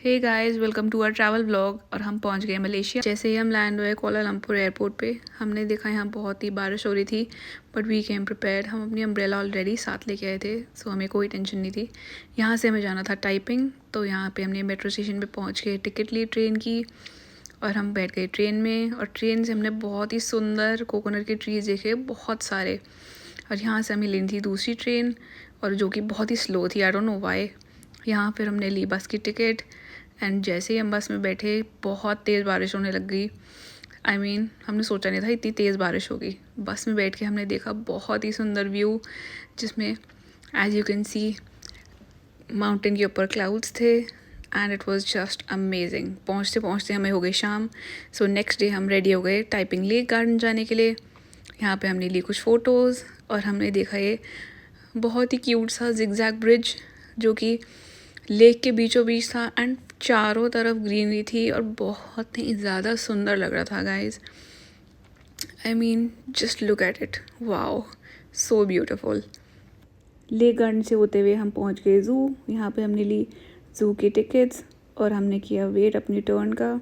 Hey guys, welcome to our travel vlog. और हम पहुंच गए मलेशिया। जैसे ही हम लैंड हुए कोलालमपुर एयरपोर्ट पे, हमने देखा यहाँ बहुत ही बारिश हो रही थी, बट वी केम प्रिपेयर्ड। हम अपनी अम्ब्रेला ऑलरेडी साथ लेके आए थे, सो हमें कोई टेंशन नहीं थी। यहाँ से हमें जाना था टाइपिंग, तो यहाँ पे हमने मेट्रो स्टेशन पे पहुँच के टिकट ली ट्रेन की और हम बैठ गए ट्रेन में। और ट्रेन से हमने बहुत ही सुंदर कोकोनट के ट्रीज देखे, बहुत सारे। और यहाँ से हमें लेनी थी दूसरी ट्रेन, और जो कि बहुत ही स्लो थी, आई डोंट नो व्हाई। यहाँ फिर हमने ली बस की टिकट, एंड जैसे ही हम बस में बैठे बहुत तेज़ बारिश होने लग गई। आई मीन हमने सोचा नहीं था इतनी तेज़ बारिश होगी। बस में बैठ के हमने देखा बहुत ही सुंदर व्यू, जिसमें as you can see mountain के ऊपर क्लाउड्स थे, and it was just amazing. पहुँचते पहुँचते हमें हो गई शाम। सो नेक्स्ट डे हम रेडी हो गए टाइपिंग लेक गार्डन जाने के लिए। यहाँ पे हमने ली कुछ फ़ोटोज़, और हमने देखा ये बहुत ही क्यूट सा जिगजैग ब्रिज, जो कि लेक के बीचों बीच था, एंड चारों तरफ ग्रीनरी थी और बहुत ही ज़्यादा सुंदर लग रहा था guys. I mean just look at it, wow, so beautiful. Lake garden से होते हुए हम पहुंच गए ज़ू। यहाँ पे हमने ली ज़ू की टिकट्स और हमने किया वेट अपनी टर्न का।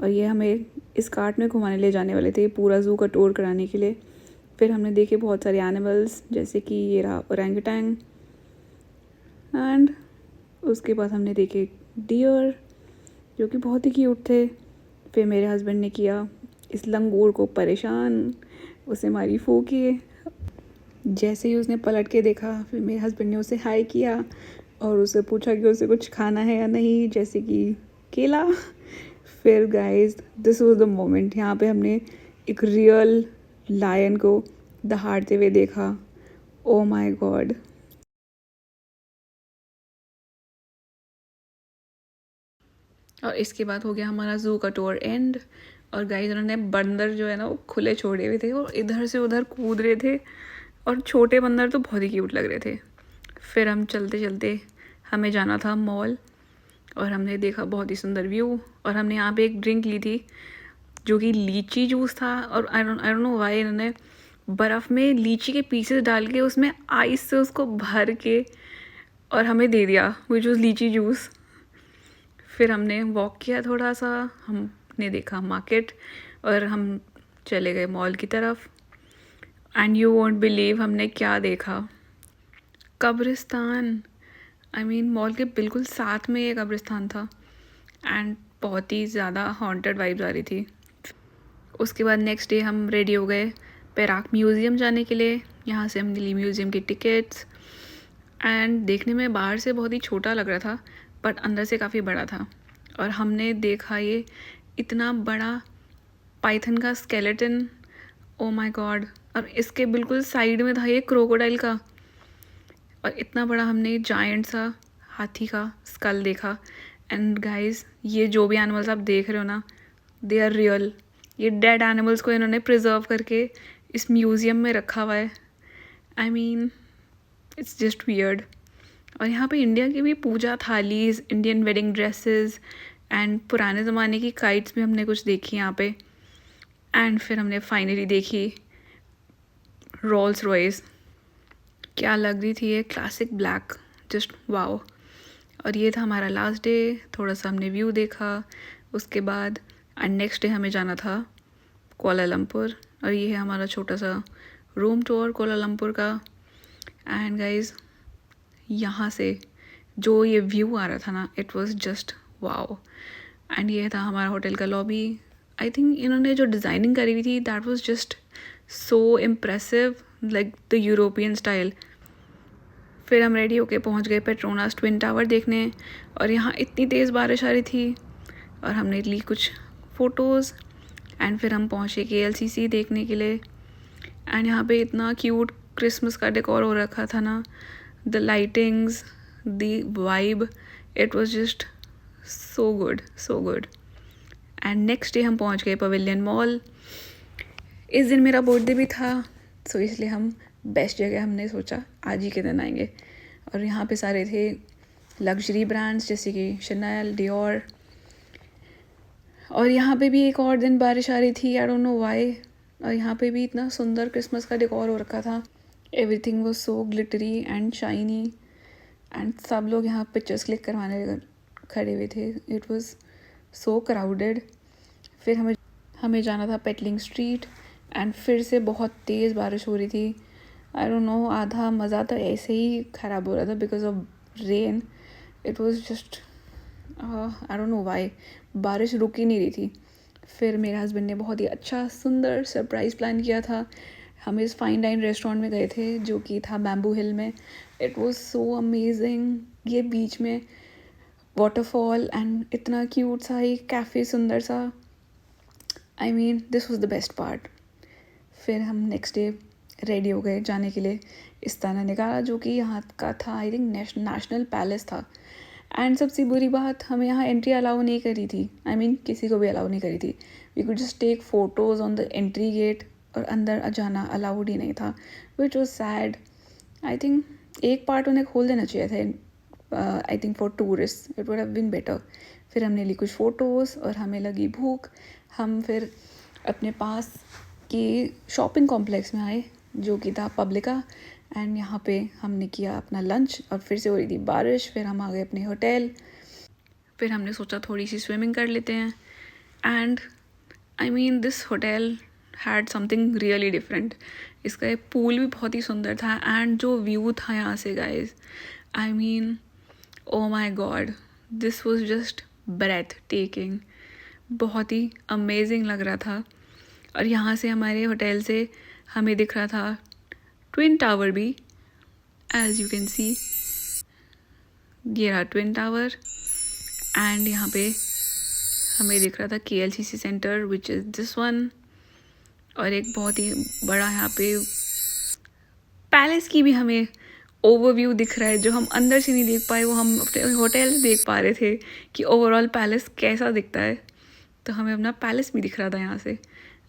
और ये हमें इस कार्ट में घुमाने ले जाने वाले थे, पूरा ज़ू का टूर कराने के लिए। फिर हमने देखे बहुत सारे एनिमल्स, जैसे कि ये रहा ओरेंगुटैन, एंड उसके बाद हमने देखे डियर, जो कि बहुत ही क्यूट थे। फिर मेरे हस्बैंड ने किया इस लंगूर को परेशान, उसे मारी फूकी। जैसे ही उसने पलट के देखा, फिर मेरे हस्बैंड ने उसे हाई किया और उसे पूछा कि उसे कुछ खाना है या नहीं, जैसे कि केला। फिर guys, this was the moment. यहाँ पे हमने एक रियल लायन को दहाड़ते हुए देखा। Oh my God. और इसके बाद हो गया हमारा ज़ू का टूर एंड। और गाइस, उन्होंने बंदर जो है ना वो खुले छोड़े हुए थे, और इधर से उधर कूद रहे थे, और छोटे बंदर तो बहुत ही क्यूट लग रहे थे। फिर हम चलते चलते हमें जाना था मॉल, और हमने देखा बहुत ही सुंदर व्यू। और हमने यहाँ पे एक ड्रिंक ली थी, जो कि लीची जूस था। और आई डोंट नो वाई इन्होंने बर्फ़ में लीची के पीसेस डाल के उसमें आइस से उसको भर के और हमें दे दिया, विच वॉज लीची जूस। फिर हमने वॉक किया थोड़ा सा, हमने देखा मार्केट, और हम चले गए मॉल की तरफ। एंड यू वोंट बिलीव हमने क्या देखा, कब्रिस्तान। आई मीन मॉल के बिल्कुल साथ में ये कब्रिस्तान था, एंड बहुत ही ज़्यादा हॉन्टेड वाइब्स आ रही थी। उसके बाद नेक्स्ट डे हम रेडी हो गए पेराक म्यूज़ियम जाने के लिए। यहाँ से हमने ली म्यूज़ियम की टिकट्स, एंड देखने में बाहर से बहुत ही छोटा लग रहा था, बट अंदर से काफ़ी बड़ा था। और हमने देखा ये इतना बड़ा पाइथन का स्केलेटन, ओ माय गॉड। और इसके बिल्कुल साइड में था ये क्रोकोडाइल का, और इतना बड़ा हमने जायंट सा हाथी का स्कल देखा। एंड गाइस, ये जो भी एनिमल्स आप देख रहे हो ना, दे आर रियल। ये डेड एनिमल्स को इन्होंने प्रिजर्व करके इस म्यूज़ियम में रखा हुआ है। I mean it's just weird. और यहाँ पे इंडिया की भी पूजा thalis, Indian wedding dresses, and पुराने ज़माने की काइट्स भी हमने कुछ देखी यहाँ पे। एंड फिर हमने फाइनली देखी रोल्स रॉयस। क्या लग रही थी ये क्लासिक ब्लैक, जस्ट वाओ। और ये था हमारा लास्ट डे। थोड़ा सा हमने व्यू देखा उसके बाद, एंड नेक्स्ट डे हमें जाना था कोलालमपुर। और ये है हमारा छोटा सा रूम टूर कोलालमपुर का। एंड गाइज, यहाँ से जो ये व्यू आ रहा था ना, it was just wow. And ये था हमारा होटल का लॉबी। आई थिंक इन्होंने जो डिज़ाइनिंग करी हुई थी, that was just so impressive, like the European style. फिर हम रेडी होके पहुंच गए पेट्रोनास ट्विन टावर देखने, और यहाँ इतनी तेज़ बारिश आ रही थी, और हमने ली कुछ फ़ोटोज़। एंड फिर हम पहुँचे KLCC देखने के लिए। एंड यहाँ पे इतना क्यूट क्रिसमस का डेकोर हो रखा था ना, the lightings, the vibe, it was just so good, so good. And next day हम पहुँच गए पवेलियन मॉल। इस दिन मेरा बर्थडे भी था, सो इसलिए हम बेस्ट जगह हमने सोचा आज ही के दिन आएंगे। और यहाँ पे सारे थे लग्जरी ब्रांड्स, जैसे कि शनेल, डियोर। और यहाँ पे भी एक और दिन बारिश आ रही थी, आई डोंट नो व्हाई। और यहाँ पे भी इतना सुंदर क्रिसमस का डेकोर हो रखा था, everything was so glittery and shiny. And सब लोग यहाँ पिक्चर्स क्लिक खड़े हुए थे, इट वाज सो क्राउडेड। फिर हमें जाना था पेटलिंग स्ट्रीट एंड फिर से बहुत तेज़ बारिश हो रही थी। आई डोंट नो, आधा मज़ा तो ऐसे ही ख़राब हो रहा था because of rain. It was just I don't know why, बारिश रुक ही नहीं रही थी। फिर मेरे हस्बैंड ने बहुत ही अच्छा सुंदर सरप्राइज़ प्लान किया था। हम इस फाइन डाइन रेस्टोरेंट में गए थे जो कि था बैम्बू हिल में। इट वाज सो अमेजिंग, ये बीच में वाटरफॉल एंड इतना क्यूट सा एक कैफ़े सुंदर सा। I mean this was the best part. फिर हम नेक्स्ट डे रेडी हो गए जाने के लिए इस्ताना निकाला, जो कि यहाँ का था आई थिंक नेशनल पैलेस था। एंड सबसे बुरी बात, हमें यहाँ एंट्री अलाउ नहीं करी थी। आई मीन किसी को भी अलाउ नहीं करी थी। We could just take photos on the entry gate और अंदर जाना अलाउड ही नहीं था, which was sad. I think एक पार्ट उन्हें खोल देना चाहिए था, I think for tourist it would have been better. फिर हमने ली कुछ फ़ोटोज़ और हमें लगी भूख। हम फिर अपने पास की शॉपिंग कॉम्प्लेक्स में आए जो कि था पब्लिका, एंड यहाँ पे हमने किया अपना लंच और फिर से हो रही थी बारिश। फिर हम आ गए अपने होटल। फिर हमने सोचा थोड़ी सी स्विमिंग कर लेते हैं and I mean this hotel had something really different. इसका एक पूल भी बहुत ही सुंदर था एंड जो व्यू था यहाँ से guys, I mean oh my God, this was just breathtaking. बहुत ही अमेजिंग लग रहा था। और यहाँ से हमारे होटल से हमें दिख रहा था ट्विन टावर भी, एज यू कैन सी ये रहा ट्विन टावर। एंड यहाँ पे हमें दिख रहा था KLCC centre which is this one. और एक बहुत ही बड़ा यहाँ पे पैलेस की भी हमें ओवरव्यू दिख रहा है, जो हम अंदर से नहीं देख पाए वो हम अपने होटल से देख पा रहे थे कि ओवरऑल पैलेस कैसा दिखता है। तो हमें अपना पैलेस भी दिख रहा था यहाँ से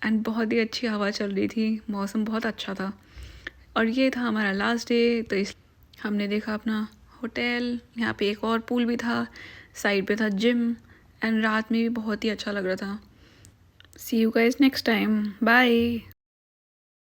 एंड बहुत ही अच्छी हवा चल रही थी, मौसम बहुत अच्छा था। और ये था हमारा लास्ट डे। तो इस हमने देखा अपना होटल, यहाँ पे एक और पूल भी था, साइड पे था जिम एंड रात में भी बहुत ही अच्छा लग रहा था। See you guys next time, bye.